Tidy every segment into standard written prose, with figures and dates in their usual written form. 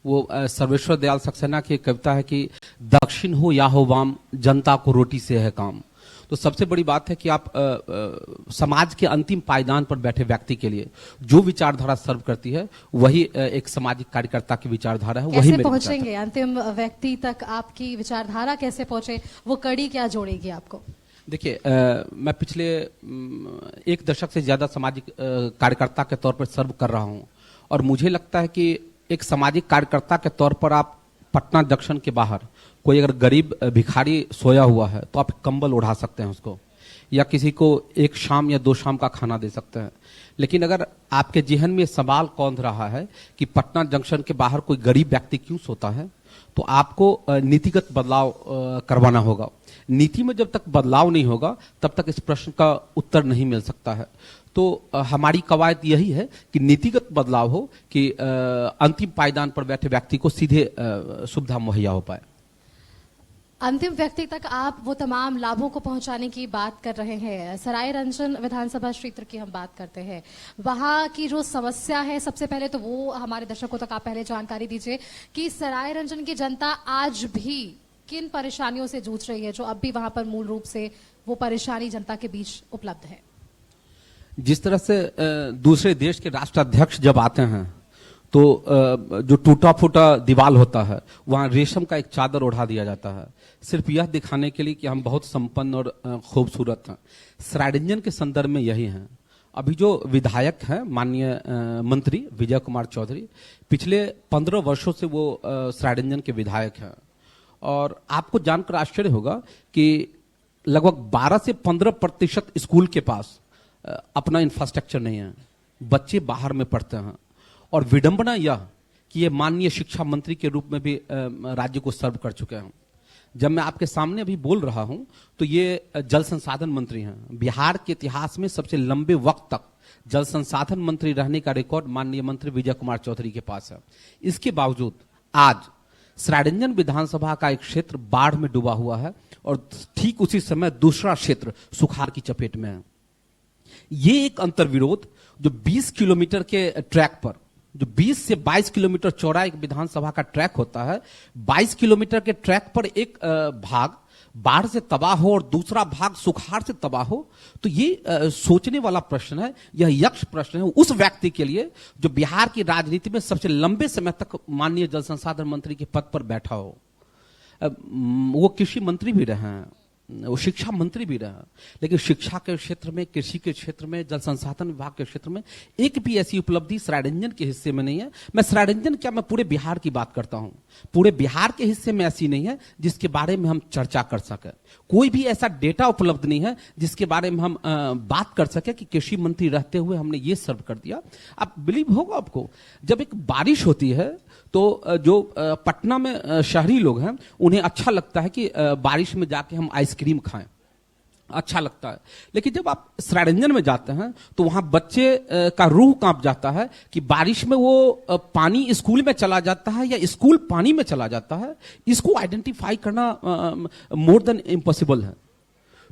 वो सर्वेश्वर दयाल सक्सेना की एक कविता है कि दक्षिण हो या हो वाम, जनता को रोटी से है काम। तो सबसे बड़ी बात है कि आप समाज के अंतिम पायदान पर बैठे व्यक्ति के लिए जो विचारधारा सर्व करती है वही एक सामाजिक कार्यकर्ता की विचारधारा है। वही कैसे पहुंचेंगे अंतिम व्यक्ति तक? आपकी विचारधारा कैसे पहुंचे? वो कड़ी क्या जोड़ेगी आपको? देखिए, मैं पिछले एक दशक से ज्यादा सामाजिक कार्यकर्ता के तौर पर सर्व कर रहा हूं और मुझे लगता है कि एक सामाजिक कार्यकर्ता के तौर पर आप पटना जंक्शन के बाहर कोई अगर गरीब भिखारी सोया हुआ है तो आप कंबल उड़ा सकते हैं उसको, या किसी को एक शाम या 2 शाम का खाना दे सकते हैं। लेकिन अगर आपके जेहन में सवाल कौंध रहा है कि पटना जंक्शन के बाहर कोई गरीब व्यक्ति क्यों सोता है, तो आपको नीतिगत बदलाव करवाना होगा। नीति में जब तक बदलाव नहीं होगा तब तक इस प्रश्न का उत्तर नहीं मिल सकता है। तो हमारी कवायद यही है कि नीतिगत बदलाव हो कि अंतिम पायदान पर बैठे व्यक्ति को सीधे सुविधा मुहैया हो पाए। अंतिम व्यक्ति तक आप वो तमाम लाभों को पहुंचाने की बात कर रहे हैं। सराय रंजन विधानसभा क्षेत्र की हम बात करते हैं, वहां की जो समस्या है सबसे पहले तो वो हमारे दर्शकों तक आप पहले जानकारी दीजिए कि सराय रंजन की जनता आज भी किन परेशानियों से जूझ रही है, जो अब भी वहां पर मूल रूप से वो परेशानी जनता के बीच उपलब्ध है। जिस तरह से दूसरे देश के राष्ट्राध्यक्ष जब आते हैं तो जो टूटा फूटा दीवाल होता है वहां रेशम का एक चादर ओढ़ा दिया जाता है, सिर्फ यह दिखाने के लिए कि हम बहुत संपन्न और खूबसूरत हैं। सरायरंजन के संदर्भ में यही है। अभी जो विधायक हैं माननीय मंत्री विजय कुमार चौधरी, पिछले 15 वर्षों से वो सरायरंजन के विधायक हैं और आपको जानकर आश्चर्य होगा कि लगभग 12 से 15% स्कूल के पास अपना इंफ्रास्ट्रक्चर नहीं है, बच्चे बाहर में पढ़ते हैं। और विडंबना यह कि ये माननीय शिक्षा मंत्री के रूप में भी राज्य को सर्व कर चुके हैं। जब मैं आपके सामने अभी बोल रहा हूं तो ये जल संसाधन मंत्री हैं। बिहार के इतिहास में सबसे लंबे वक्त तक जल संसाधन मंत्री रहने का रिकॉर्ड माननीय मंत्री विजय कुमार चौधरी के पास है। इसके बावजूद आज सरायरंजन विधानसभा का एक क्षेत्र बाढ़ में डूबा हुआ है और ठीक उसी समय दूसरा क्षेत्र सुखाड़ की चपेट में है। ये एक अंतर्विरोध जो 20 किलोमीटर के ट्रैक पर, जो 20 से 22 किलोमीटर चौड़ा एक विधानसभा का ट्रैक होता है, 22 किलोमीटर के ट्रैक पर एक भाग बाढ़ से तबाह हो और दूसरा भाग सुखाड़ से तबाह हो, तो ये सोचने वाला प्रश्न है। यह यक्ष प्रश्न है उस व्यक्ति के लिए जो बिहार की राजनीति में सबसे लंबे समय तक माननीय जल संसाधन मंत्री के पद पर बैठा हो। वो कृषि मंत्री भी रहे हैं, वो शिक्षा मंत्री भी रहा, लेकिन शिक्षा के क्षेत्र में, कृषि के क्षेत्र में, जल संसाधन विभाग के क्षेत्र में एक भी ऐसी उपलब्धि सरायरंजन के हिस्से में नहीं है। मैं सरायरंजन क्या, मैं पूरे बिहार की बात करता हूं। पूरे बिहार के हिस्से में ऐसी नहीं है जिसके बारे में हम चर्चा कर सके। कोई भी ऐसा डेटा उपलब्ध नहीं है जिसके बारे में हम बात कर सके कि कृषि मंत्री रहते हुए हमने ये सर्व कर दिया। आप बिलीव होगा आपको, जब एक बारिश होती है तो जो पटना में शहरी लोग हैं उन्हें अच्छा लगता है कि बारिश में जाके हम आइसक्रीम खाएं, अच्छा लगता है। लेकिन जब आप सरायरंजन में जाते हैं तो वहां बच्चे का रूह कांप जाता है कि बारिश में वो पानी स्कूल में चला जाता है या स्कूल पानी में चला जाता है। इसको आइडेंटिफाई करना मोर देन इम्पॉसिबल है।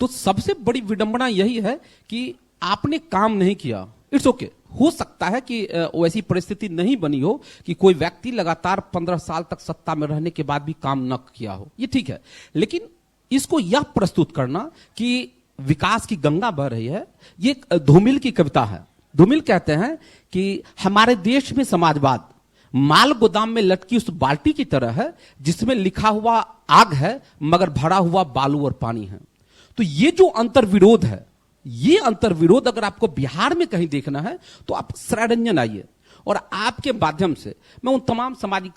तो सबसे बड़ी विडंबना यही है कि आपने काम नहीं किया। इट्स ओके, हो सकता है कि वैसी परिस्थिति नहीं बनी हो कि कोई व्यक्ति लगातार 15 साल तक सत्ता में रहने के बाद भी काम न किया हो, ये ठीक है। लेकिन इसको यह प्रस्तुत करना कि विकास की गंगा बह रही है, ये धूमिल की कविता है। धूमिल कहते हैं कि हमारे देश में समाजवाद माल गोदाम में लटकी उस बाल्टी की तरह है जिसमें लिखा हुआ आग है मगर भरा हुआ बालू और पानी है। तो ये जो अंतर्विरोध है, ये अंतर्विरोध अगर आपको बिहार में कहीं देखना है तो आप सरायरंजन आइए। और आपके माध्यम से मैं उन तमाम सामाजिक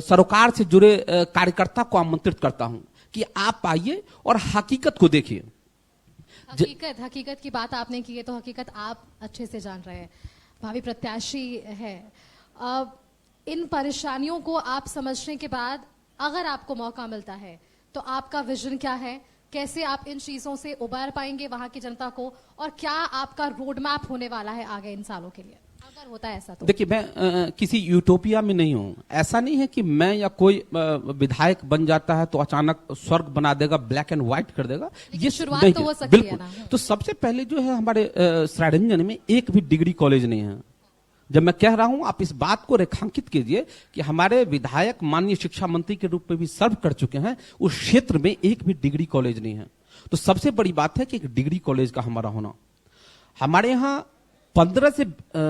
सरोकार से जुड़े कार्यकर्ता को आमंत्रित करता हूं कि आप आइए और हकीकत को देखिए। हकीकत की बात आपने की है तो हकीकत आप अच्छे से जान रहे हैं, भावी प्रत्याशी है। इन परेशानियों को आप समझने के बाद अगर आपको मौका मिलता है तो आपका विजन क्या है? कैसे आप इन चीजों से उबार पाएंगे वहां की जनता को, और क्या आपका रोड मैप होने वाला है आगे इन सालों के लिए अगर होता है ऐसा तो? देखिए, मैं किसी यूटोपिया में नहीं हूं। ऐसा नहीं है कि मैं या कोई विधायक बन जाता है तो अचानक स्वर्ग बना देगा, ब्लैक एंड व्हाइट कर देगा। ये शुरुआत तो हो सकती है ना। तो सबसे पहले जो है हमारे सरायरंजन में एक भी डिग्री कॉलेज नहीं है। जब मैं कह रहा हूं आप इस बात को रेखांकित कीजिए कि हमारे विधायक माननीय शिक्षा मंत्री के रूप में भी सर्व कर चुके हैं, उस क्षेत्र में एक भी डिग्री कॉलेज नहीं है। तो सबसे बड़ी बात है कि एक डिग्री कॉलेज का हमारा होना। हमारे यहाँ 15 से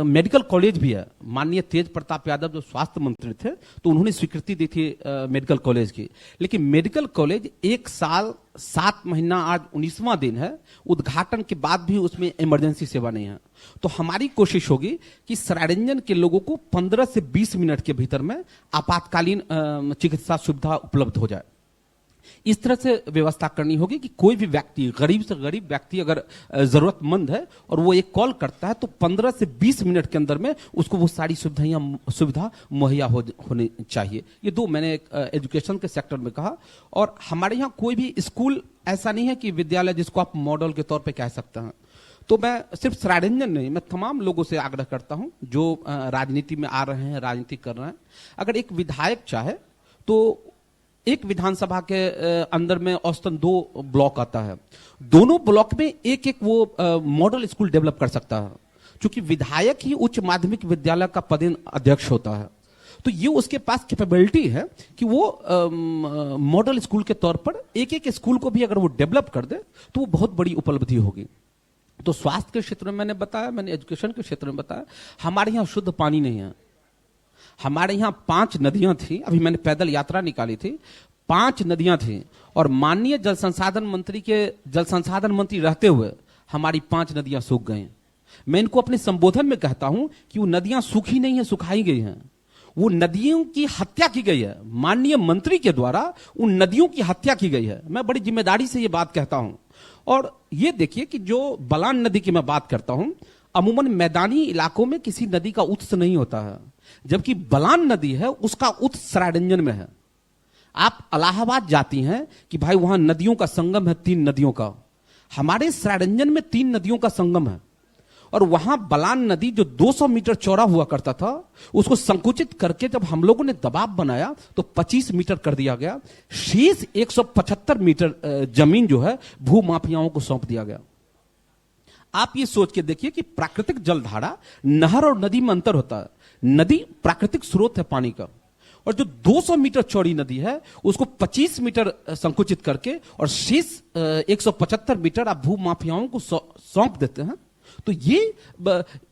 मेडिकल कॉलेज भी है। माननीय तेज प्रताप यादव जो स्वास्थ्य मंत्री थे तो उन्होंने स्वीकृति दी थी मेडिकल कॉलेज की, लेकिन मेडिकल कॉलेज 1 साल 7 महीना आज 19वां दिन है, उद्घाटन के बाद भी उसमें इमरजेंसी सेवा नहीं है। तो हमारी कोशिश होगी कि सरायरंजन के लोगों को 15 से 20 मिनट के भीतर में आपातकालीन चिकित्सा सुविधा उपलब्ध हो जाए। इस तरह से व्यवस्था करनी होगी कि कोई भी व्यक्ति, गरीब से गरीब व्यक्ति अगर जरूरतमंद है और वो एक कॉल करता है तो 15 से 20 मिनट के अंदर में उसको वो सारी सुविधा मुहैया होनी चाहिए। ये दो मैंने एजुकेशन के सेक्टर में कहा। और हमारे यहाँ कोई भी स्कूल ऐसा नहीं है कि विद्यालय जिसको आप मॉडल के तौर पे कह सकते हैं। तो मैं सिर्फ सरायरंजन नहीं, मैं तमाम लोगों से आग्रह करता हूं जो राजनीति में आ रहे हैं, राजनीति कर रहे हैं, अगर एक विधायक चाहे तो एक विधानसभा के अंदर में औसतन 2 ब्लॉक आता है, दोनों ब्लॉक में एक एक वो मॉडल स्कूल डेवलप कर सकता है। क्योंकि विधायक ही उच्च माध्यमिक विद्यालय का पदेन अध्यक्ष होता है, तो ये उसके पास कैपेबिलिटी है कि वो मॉडल स्कूल के तौर पर एक एक स्कूल को भी अगर वो डेवलप कर दे तो वो बहुत बड़ी उपलब्धि होगी। तो स्वास्थ्य के क्षेत्र में मैंने बताया, मैंने एजुकेशन के क्षेत्र में बताया। हमारे यहाँ शुद्ध पानी नहीं है। हमारे यहाँ 5 नदियां थी, अभी मैंने पैदल यात्रा निकाली थी, 5 नदियां थी और माननीय जल संसाधन मंत्री रहते हुए हमारी 5 नदियां सूख गई। मैं इनको अपने संबोधन में कहता हूं कि वो नदियां सूखी नहीं है, सुखाई गई हैं। वो नदियों की हत्या की गई है, माननीय मंत्री के द्वारा उन नदियों की हत्या की गई है। मैं बड़ी जिम्मेदारी से ये बात कहता हूं। और ये देखिए कि जो बलान नदी की मैं बात करता हूं, अमूमन मैदानी इलाकों में किसी नदी का उत्स नहीं होता है, जबकि बलान नदी है उसका उत्स सरायरंजन में है। आप इलाहाबाद जाती हैं कि भाई वहां नदियों का संगम है, 3 नदियों का। हमारे सरायरंजन में 3 नदियों का संगम है और वहां बलान नदी जो 200 मीटर चौड़ा हुआ करता था उसको संकुचित करके जब हम लोगों ने दबाव बनाया तो 25 मीटर कर दिया गया। शेष 175 मीटर जमीन जो है भू माफियाओं को सौंप दिया गया। आप ये सोच के देखिए कि प्राकृतिक जलधारा, नहर और नदी में अंतर होता है। नदी प्राकृतिक स्रोत है पानी का, और जो 200 मीटर चौड़ी नदी है उसको 25 मीटर संकुचित करके और शेष 175 मीटर आप भू माफियाओं को सौंप देते हैं। तो ये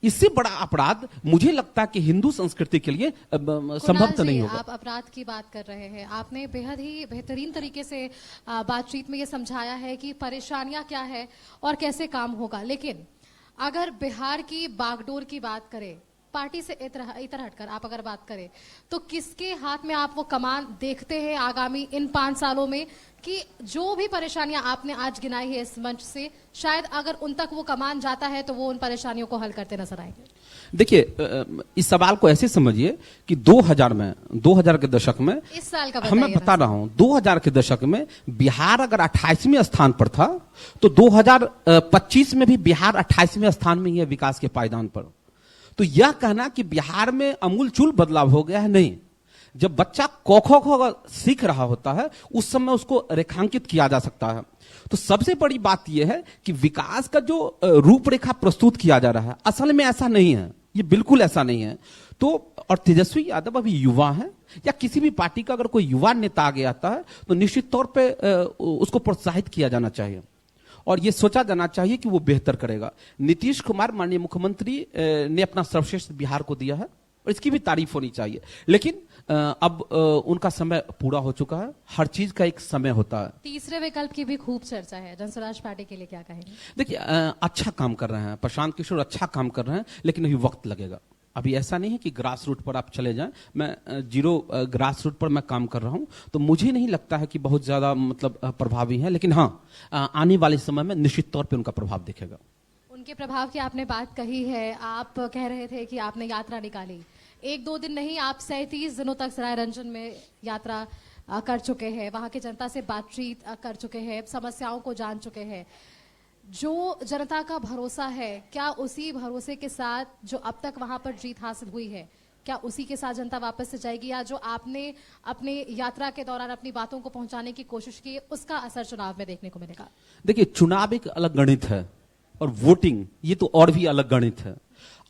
इससे बड़ा अपराध मुझे लगता है कि हिंदू संस्कृति के लिए संभव तो नहीं होगा। आप अपराध की बात कर रहे हैं, आपने बेहद ही बेहतरीन तरीके से बातचीत में ये समझाया है कि परेशानियां क्या है और कैसे काम होगा। लेकिन अगर बिहार की बागडोर की बात करें, पार्टी से इतर हटकर आप अगर बात करें, तो किसके हाथ में आप वो कमान देखते हैं आगामी इन 5 सालों में कि जो भी परेशानियां आपने आज गिनाई है इस मंच से, शायद अगर उन तक वो कमान जाता है तो वो उन परेशानियों को हल करते नजर आएंगे? देखिए, इस सवाल को ऐसे समझिए कि 2000 के दशक में, इस साल का मैं बता रहा हूं, 2000 के दशक में बिहार अगर 28वें स्थान पर था तो 2025 में भी बिहार 28वें स्थान में ही है विकास के पायदान पर। तो यह कहना कि बिहार में अमूलचूल बदलाव हो गया है, नहीं। जब बच्चा क ख ख सीख रहा होता है उस समय उसको रेखांकित किया जा सकता है। तो सबसे बड़ी बात यह है कि विकास का जो रूपरेखा प्रस्तुत किया जा रहा है असल में ऐसा नहीं है, ये बिल्कुल ऐसा नहीं है। तो और तेजस्वी यादव अभी युवा है, या किसी भी पार्टी का अगर कोई युवा नेता आगे आता है तो निश्चित तौर पे उसको प्रोत्साहित किया जाना चाहिए और ये सोचा जाना चाहिए कि वो बेहतर करेगा। नीतीश कुमार माननीय मुख्यमंत्री ने अपना सर्वश्रेष्ठ बिहार को दिया है और इसकी भी तारीफ होनी चाहिए। लेकिन अब उनका समय पूरा हो चुका है, हर चीज का एक समय होता है। तीसरे विकल्प की भी खूब चर्चा है, जनस्वराज पार्टी के लिए क्या कहेंगे? देखिए, अच्छा काम कर रहे हैं प्रशांत किशोर, अच्छा काम कर रहे हैं, लेकिन अभी वक्त लगेगा। अभी ऐसा नहीं है कि ग्रास रूट पर आप चले जाएं। मैं जीरो ग्रास रूट पर मैं काम कर रहा हूं, तो मुझे नहीं लगता है कि बहुत ज्यादा मतलब प्रभावी है। लेकिन हाँ, आने वाले समय में निश्चित तौर पे उनका प्रभाव दिखेगा। उनके प्रभाव की आपने बात कही है, आप कह रहे थे कि आपने यात्रा निकाली, 1-2 दिन नहीं, आप 37 दिनों तक सरायरंजन में यात्रा कर चुके हैं, वहां की जनता से बातचीत कर चुके हैं, समस्याओं को जान चुके हैं। जो जनता का भरोसा है, क्या उसी भरोसे के साथ जो अब तक वहां पर जीत हासिल हुई है, क्या उसी के साथ जनता वापस से जाएगी, या जो आपने अपने यात्रा के दौरान अपनी बातों को पहुंचाने की कोशिश की उसका असर चुनाव में देखने को मिलेगा? देखिए, चुनाव एक अलग गणित है और वोटिंग ये तो और भी अलग गणित है।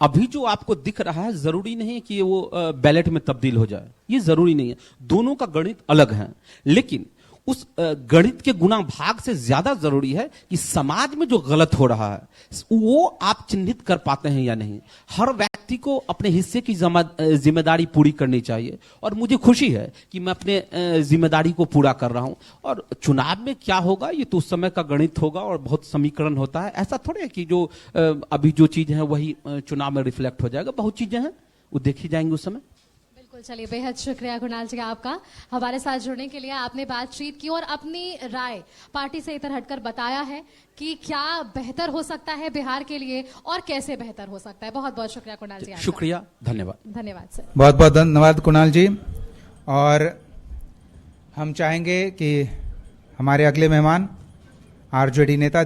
अभी जो आपको दिख रहा है जरूरी नहीं है कि वो बैलेट में तब्दील हो जाए, ये जरूरी नहीं है। दोनों का गणित अलग है, लेकिन उस गणित के गुणा भाग से ज्यादा जरूरी है कि समाज में जो गलत हो रहा है वो आप चिन्हित कर पाते हैं या नहीं। हर व्यक्ति को अपने हिस्से की जिम्मेदारी पूरी करनी चाहिए, और मुझे खुशी है कि मैं अपने जिम्मेदारी को पूरा कर रहा हूं। और चुनाव में क्या होगा ये तो उस समय का गणित होगा, और बहुत समीकरण होता है। ऐसा थोड़े है कि जो अभी जो चीज है वही चुनाव में रिफ्लेक्ट हो जाएगा। बहुत चीजें हैं वो देखी जाएंगी उस समय। बिल्कुल, चलिए बेहद शुक्रिया कुणाल जी आपका हमारे साथ जुड़ने के लिए। आपने बातचीत की और अपनी राय पार्टी से इधर हटकर बताया है कि क्या बेहतर हो सकता है बिहार के लिए और कैसे बेहतर हो सकता है। बहुत बहुत शुक्रिया कुणाल जी आपका। शुक्रिया, धन्यवाद। धन्यवाद सर। बहुत बहुत धन्यवाद कुणाल जी। और हम चाहेंगे कि हमारे अगले मेहमान आरजेडी नेता